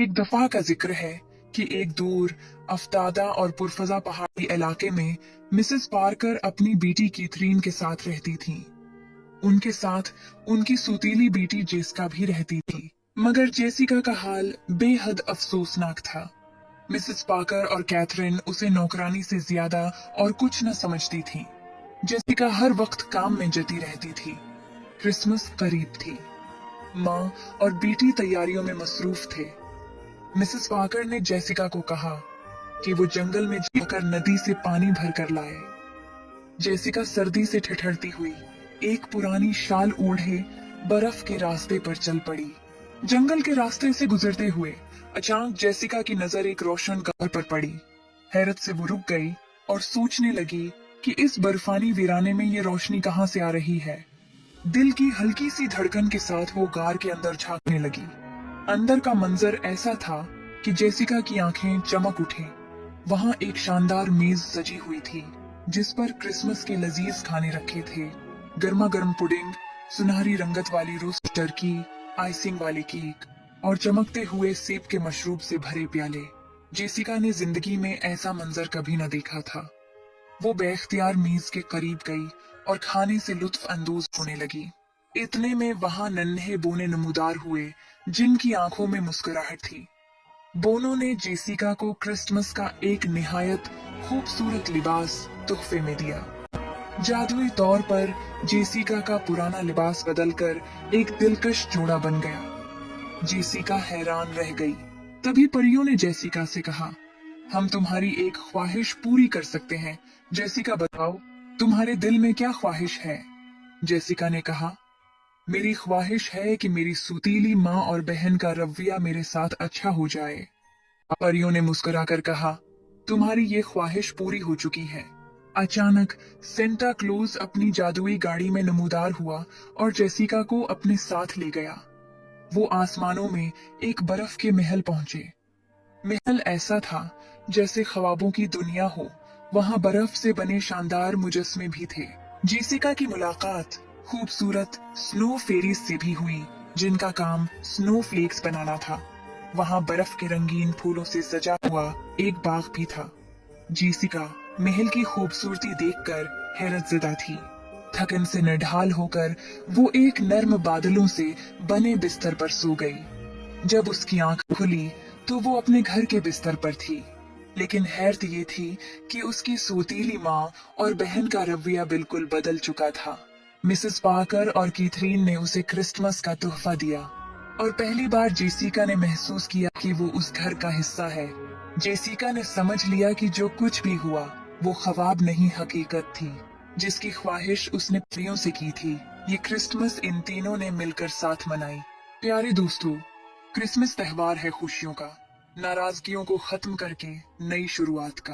एक दफा का जिक्र है कि एक दूर अफ्तादा और पुरफजा पहाड़ी इलाके में मिसेस पार्कर अपनी बेटी कैथरीन के साथ रहती थीं। उनके साथ उनकी सुतीली बेटी जेसिका भी रहती थी, मगर जेसिका का हाल बेहद अफसोसनाक था। मिसेस पार्कर और कैथरीन उसे नौकरानी से ज्यादा और कुछ न समझती थीं। जेसिका हर वक्त काम में जती रहती थी। क्रिसमस करीब थी। माँ और बेटी तैयारियों में मसरूफ थे। मिसेस पार्कर ने जेसिका को कहा कि वो जंगल में जाकर नदी से पानी भरकर लाए। जेसिका सर्दी से ठिठुरती हुई एक पुरानी शाल ओढ़े बर्फ के रास्ते पर चल पड़ी। जंगल के रास्ते से गुजरते हुए अचानक जेसिका की नजर एक रोशन घर पर पड़ी। हैरत से वो रुक गई और सोचने लगी कि इस बर्फानी वीराने में ये रोशनी कहाँ से आ रही है। दिल की हल्की सी धड़कन के साथ वो गार के अंदर झांकने लगी। अंदर का मंजर ऐसा था कि जेसिका की आंखें चमक उठी। वहां एक शानदार मेज सजी हुई थी जिस पर क्रिसमस के लजीज खाने रखे थे। गर्मा गर्म पुडिंग, सुनहरी रंगत वाली रोस्ट टर्की, आइसिंग वाली केक और चमकते हुए सेब के मशरूब से भरे प्याले। जेसिका ने जिंदगी में ऐसा मंजर कभी न देखा था। वो बेख्तियार मेज के करीब गई और खाने से लुत्फ अंदोज होने लगी। इतने में वहां नन्हे बोने नमूदार हुए जिनकी आंखों में मुस्कुराहट थी। बोनो ने जेसिका को क्रिसमस का एक निहायत खूबसूरत लिबास तोहफे में दिया। जादुई तौर पर जेसिका का पुराना लिबास बदलकर एक दिलकश जोड़ा बन गया। जेसिका हैरान रह गई। तभी परियों ने जेसिका से कहा, हम तुम्हारी एक ख्वाहिश पूरी कर सकते हैं। जेसिका बताओ, तुम्हारे दिल में क्या ख्वाहिश है? जेसिका ने कहा, मेरी ख्वाहिश है कि मेरी सुतीली माँ और बहन का रवैया मेरे साथ अच्छा हो जाए। परियों ने मुस्कुराकर कहा, तुम्हारी ये ख्वाहिश पूरी हो चुकी है। अचानक सेंटा क्लॉज अपनी जादुई गाड़ी में नमूदार हुआ और जेसिका को अपने साथ ले गया। वो आसमानों में एक बर्फ के महल पहुंचे। महल ऐसा था जैसे ख्वाबों की दुनिया हो। वहां बर्फ से बने शानदार मुजस्मे भी थे। जेसिका की मुलाकात खूबसूरत स्नो फेरीज से भी हुई जिनका काम स्नो फ्लेक्स बनाना था। वहां बर्फ के रंगीन फूलों से सजा हुआ एक बाग भी था। जेसिका महल की खूबसूरती देखकर हैरतज़दा थी। थकन से निढाल होकर वो एक नर्म बादलों से बने बिस्तर पर सो गई। जब उसकी आंख खुली तो वो अपने घर के बिस्तर पर थी। लेकिन हैरत ये थी कि उसकी सोतीली माँ और बहन का रवैया बिल्कुल बदल चुका था। मिसेस पार्कर और कैथरीन ने उसे क्रिसमस का तोहफा दिया और पहली बार जेसिका ने महसूस किया कि वो उस घर का हिस्सा है। जेसिका ने समझ लिया कि जो कुछ भी हुआ वो ख्वाब नहीं, हकीकत थी जिसकी ख्वाहिश उसने परियों से की थी। ये क्रिसमस इन तीनों ने मिलकर साथ मनाई। प्यारे दोस्तों, क्रिसमस त्योहार है खुशियों का, नाराजगियों को खत्म करके नई शुरुआत का।